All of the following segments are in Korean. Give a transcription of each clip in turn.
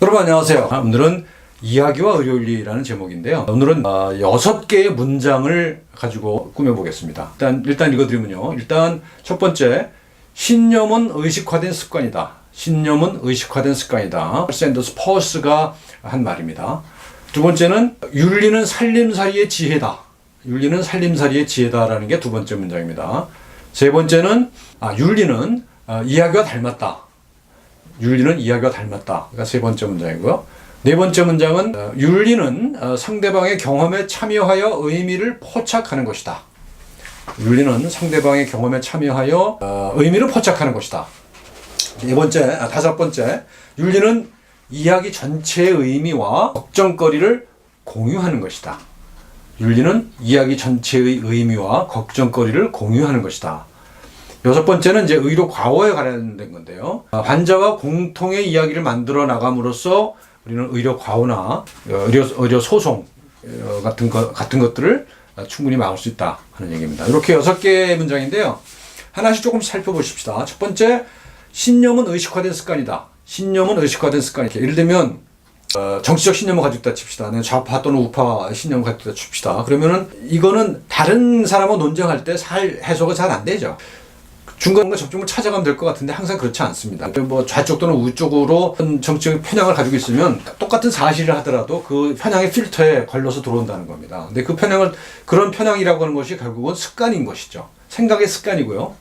여러분 안녕하세요. 오늘은 이야기와 의료윤리라는 제목인데요. 오늘은 6개의 문장을 가지고 꾸며보겠습니다. 일단 읽어드리면요. 일단 첫 번째, 신념은 의식화된 습관이다. 신념은 의식화된 습관이다. 샌더스 퍼스가 한 말입니다. 두 번째는 윤리는 살림살이의 지혜다. 윤리는 살림살이의 지혜다라는 게 두 번째 문장입니다. 세 번째는 윤리는 이야기와 닮았다. 윤리는 이야기와 닮았다. 그러니까 세 번째 문장이고요. 네 번째 문장은 윤리는 상대방의 경험에 참여하여 의미를 포착하는 것이다. 윤리는 상대방의 경험에 참여하여 의미를 포착하는 것이다. 다섯 번째, 윤리는 이야기 전체의 의미와 걱정거리를 공유하는 것이다. 윤리는 이야기 전체의 의미와 걱정거리를 공유하는 것이다. 여섯 번째는 이제 의료 과오에 관련된 건데요. 환자와 공통의 이야기를 만들어 나감으로써 우리는 의료 과오나 의료 소송 같은 것들을 충분히 막을 수 있다 하는 얘기입니다. 이렇게 6개의 문장인데요. 하나씩 조금 살펴보십시다. 첫 번째, 신념은 의식화된 습관이다. 신념은 의식화된 습관이다. 예를 들면 정치적 신념을 가지고 있다 칩시다. 좌파 또는 우파 신념을 가지고 있다 칩시다. 그러면은 이거는 다른 사람과 논쟁할 때 해석이 잘 안 되죠. 중간과 접점을 찾아가면 될 것 같은데 항상 그렇지 않습니다. 좌쪽 또는 우쪽으로 정치적 편향을 가지고 있으면 똑같은 사실을 하더라도 그 편향의 필터에 걸려서 들어온다는 겁니다. 근데 그런 편향이라고 하는 것이 결국은 습관인 것이죠. 생각의 습관이고요.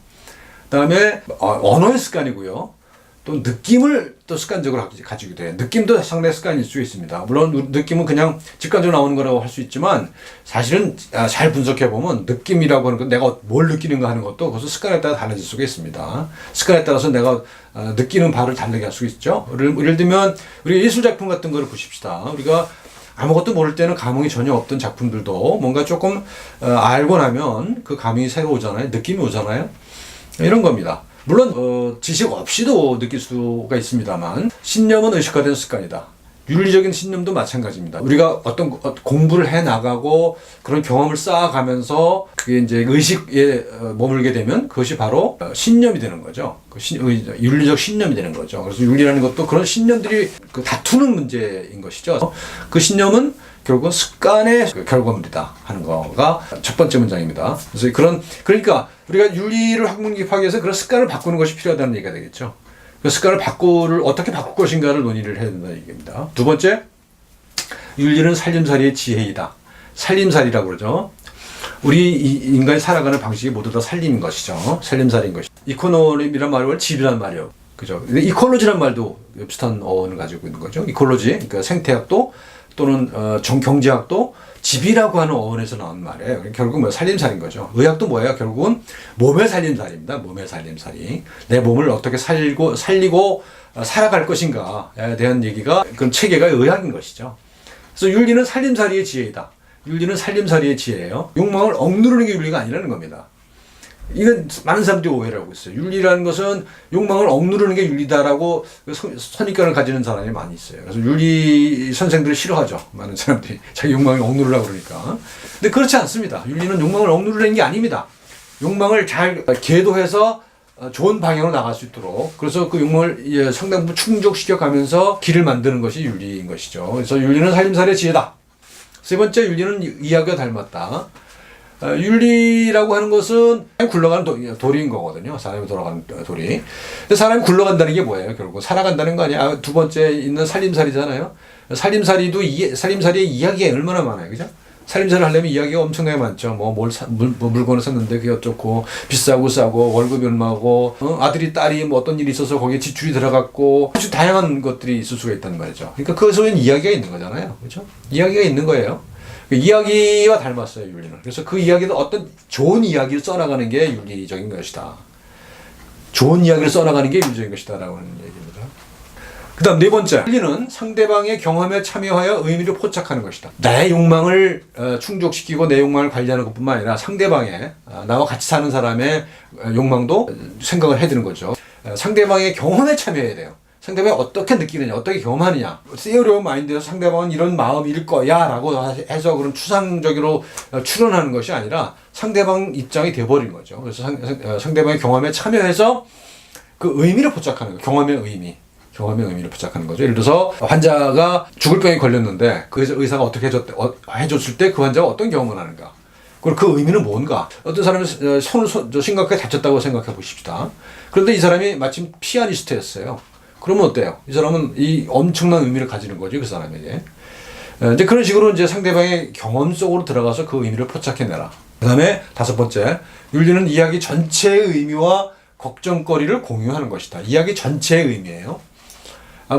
그다음에 언어의 습관이고요. 또 느낌을 또 습관적으로 가지게 돼요. 느낌도 상당히 습관일 수 있습니다. 물론 느낌은 그냥 직관적으로 나오는 거라고 할 수 있지만 사실은 잘 분석해 보면 느낌이라고 하는 건 내가 뭘 느끼는가 하는 것도 그것은 습관에 따라 달라질 수가 있습니다. 습관에 따라서 내가 느끼는 바를 다르게 할 수 있죠. 예를 들면 우리 예술 작품 같은 거를 보십시다. 우리가 아무것도 모를 때는 감흥이 전혀 없던 작품들도 뭔가 조금 알고 나면 그 감흥이 새로 오잖아요. 느낌이 오잖아요. 이런 겁니다. 물론 지식 없이도 느낄 수가 있습니다만 신념은 의식화된 습관이다. 윤리적인 신념도 마찬가지입니다. 우리가 어떤 공부를 해 나가고 그런 경험을 쌓아가면서 그게 이제 의식에 머물게 되면 그것이 바로 신념이 되는 거죠. 윤리적 신념이 되는 거죠. 그래서 윤리라는 것도 그런 신념들이 다투는 문제인 것이죠. 그 신념은 결국은 습관의 결과물이다 하는 거가 첫 번째 문장입니다. 그래서 그러니까 우리가 윤리를 학문기하기 위해서 그런 습관을 바꾸는 것이 필요하다는 얘기가 되겠죠. 그 습관을 어떻게 바꿀 것인가를 논의를 해야 된다는 얘기입니다. 두 번째, 윤리는 살림살이의 지혜이다. 살림살이라고 그러죠. 우리 인간이 살아가는 방식이 모두 다 살림인 것이죠. 살림살이인 것이죠. 이코노미란 말은 집이란 말이에요. 그죠? 근데 이콜로지란 말도 비슷한 어원을 가지고 있는 거죠. 이콜로지, 그러니까 생태학도 또는 경제학도 집이라고 하는 어원에서 나온 말이에요. 결국 살림살인 거죠. 의학도 뭐예요? 결국은 몸의 살림살이입니다. 몸의 살림살이. 내 몸을 어떻게 살리고 살아갈 것인가에 대한 얘기가 그런 체계가 의학인 것이죠. 그래서 윤리는 살림살이의 지혜이다. 윤리는 살림살이의 지혜예요. 욕망을 억누르는 게 윤리가 아니라는 겁니다. 이건 많은 사람들이 오해를 하고 있어요. 윤리라는 것은 욕망을 억누르는 게 윤리다라고 선입견을 가지는 사람이 많이 있어요. 그래서 윤리 선생들을 싫어하죠. 많은 사람들이 자기 욕망을 억누르려고 그러니까. 근데 그렇지 않습니다. 윤리는 욕망을 억누르는 게 아닙니다. 욕망을 잘 계도해서 좋은 방향으로 나갈 수 있도록, 그래서 그 욕망을 상당 부분 충족시켜 가면서 길을 만드는 것이 윤리인 것이죠. 그래서 윤리는 살림살이의 지혜다. 세 번째, 윤리는 이야기와 닮았다. 윤리라고 하는 것은 굴러가는 도리인 거거든요. 사람이 돌아가는 도리. 근데 사람이 굴러간다는 게 뭐예요? 결국 살아간다는 거 아니야? 두 번째 있는 살림살이잖아요. 살림살이의 이야기가 얼마나 많아요, 그죠? 살림살이를 하려면 이야기가 엄청나게 많죠. 물건을 샀는데 그게 어쩌고, 비싸고 싸고, 월급이 얼마고, 아들이 딸이 어떤 일이 있어서 거기에 지출이 들어갔고, 아주 다양한 것들이 있을 수가 있단 말이죠. 그러니까 그 속에는 이야기가 있는 거잖아요. 그죠? 이야기가 있는 거예요. 이야기와 닮았어요, 윤리는. 그래서 그 이야기도 어떤 좋은 이야기를 써나가는 게 윤리적인 것이다. 좋은 이야기를 써나가는 게 윤리적인 것이다라고 하는 얘기입니다. 그 다음 네 번째, 윤리는 상대방의 경험에 참여하여 의미를 포착하는 것이다. 나의 욕망을 충족시키고 내 욕망을 관리하는 것뿐만 아니라 상대방의, 나와 같이 사는 사람의 욕망도 생각을 해드는 거죠. 상대방의 경험에 참여해야 돼요. 상대방이 어떻게 느끼느냐, 어떻게 경험하느냐. 세어리 오브 마인드에서 상대방은 이런 마음일 거야 라고 해서 그런 추상적으로 추론하는 것이 아니라 상대방 입장이 돼버린 거죠. 그래서 상대방의 경험에 참여해서 그 의미를 포착하는 거예요. 경험의 의미. 경험의 의미를 포착하는 거죠. 예를 들어서 환자가 죽을 병에 걸렸는데 그 의사가 어떻게 해줬을 때 그 환자가 어떤 경험을 하는가. 그리고 그 의미는 뭔가. 어떤 사람이 손을 심각하게 다쳤다고 생각해 보십시다. 그런데 이 사람이 마침 피아니스트였어요. 그러면 어때요? 이 사람은 이 엄청난 의미를 가지는 거죠, 그 사람에게. 이제 그런 식으로 이제 상대방의 경험 속으로 들어가서 그 의미를 포착해내라. 그 다음에 5번째, 윤리는 이야기 전체의 의미와 걱정거리를 공유하는 것이다. 이야기 전체의 의미예요.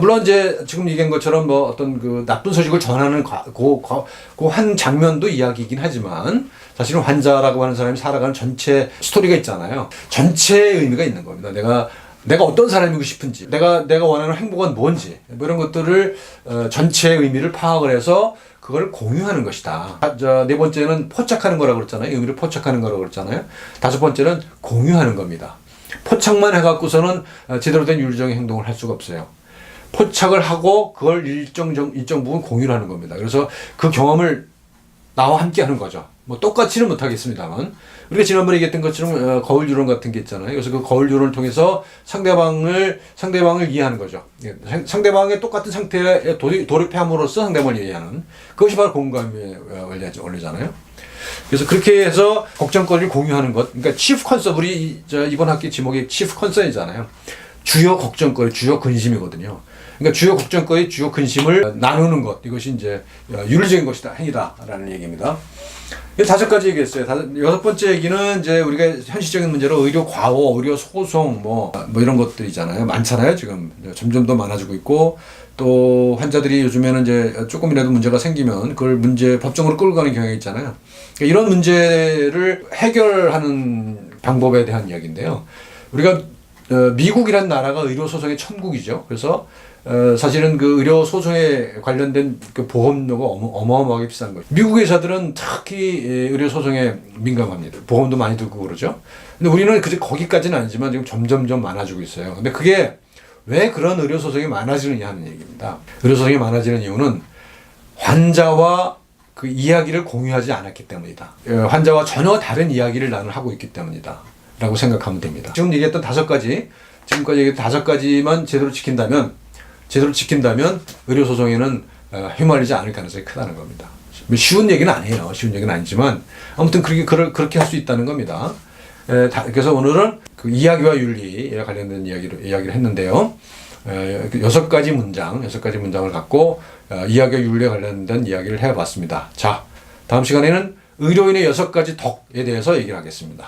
물론 이제 지금 얘기한 것처럼 뭐 어떤 그 나쁜 소식을 전하는 그 한 장면도 이야기이긴 하지만 사실은 환자라고 하는 사람이 살아가는 전체 스토리가 있잖아요. 전체의 의미가 있는 겁니다. 내가 어떤 사람이고 싶은지, 내가 원하는 행복은 뭔지, 뭐 이런 것들을 전체의 의미를 파악을 해서 그걸 공유하는 것이다. 4번째는 포착하는 거라고 그랬잖아요. 의미를 포착하는 거라고 그랬잖아요. 5번째는 공유하는 겁니다. 포착만 해갖고서는 제대로 된 윤리적인 행동을 할 수가 없어요. 포착을 하고 그걸 일정 부분 공유를 하는 겁니다. 그래서 그 경험을 나와 함께 하는 거죠. 뭐 똑같이는 못하겠습니다만 우리가 지난번에 얘기했던 것처럼 거울 유론 같은 게 있잖아요. 그래서 그 거울 유론을 통해서 상대방을 이해하는 거죠. 상대방의 똑같은 상태에 돌입함으로써 상대방을 이해하는 그것이 바로 공감의 원리잖아요. 그래서 그렇게 해서 걱정거리를 공유하는 것. 그러니까 치프 컨서 우리 이번 학기 제목이 치프 컨서이잖아요. 주요 걱정거리, 주요 근심이거든요. 그러니까 주요 걱정거리, 주요 근심을 나누는 것. 이것이 이제 윤리적인 것이다, 행위다라는 얘기입니다. 5가지 얘기했어요. 6번째 얘기는 이제 우리가 현실적인 문제로 의료 과오, 의료 소송, 뭐 이런 것들이잖아요. 많잖아요. 지금 점점 더 많아지고 있고 또 환자들이 요즘에는 이제 조금이라도 문제가 생기면 그걸 법정으로 끌고 가는 경향이 있잖아요. 그러니까 이런 문제를 해결하는 방법에 대한 이야기인데요. 우리가 미국이란 나라가 의료 소송의 천국이죠. 그래서 사실은 그 의료 소송에 관련된 그 보험료가 어마어마하게 비싼 거죠. 미국 의사들은 특히 의료 소송에 민감합니다. 보험도 많이 들고 그러죠. 근데 우리는 거기까지는 아니지만 지금 점점점 많아지고 있어요. 근데 그게 왜 그런 의료 소송이 많아지느냐 하는 얘기입니다. 의료 소송이 많아지는 이유는 환자와 그 이야기를 공유하지 않았기 때문이다. 환자와 전혀 다른 이야기를 나는 하고 있기 때문이다. 라고 생각하면 됩니다. 지금 얘기했던 5가지, 지금까지 얘기했던 5가지만 제대로 지킨다면 의료 소송에는 휘말리지 않을 가능성이 크다는 겁니다. 쉬운 얘기는 아니에요. 쉬운 얘기는 아니지만 아무튼 그렇게 할 수 있다는 겁니다. 그래서 오늘은 그 이야기와 윤리에 관련된 이야기를 했는데요. 6가지 문장을 갖고 이야기와 윤리에 관련된 이야기를 해봤습니다. 자, 다음 시간에는 의료인의 6가지 덕에 대해서 얘기를 하겠습니다.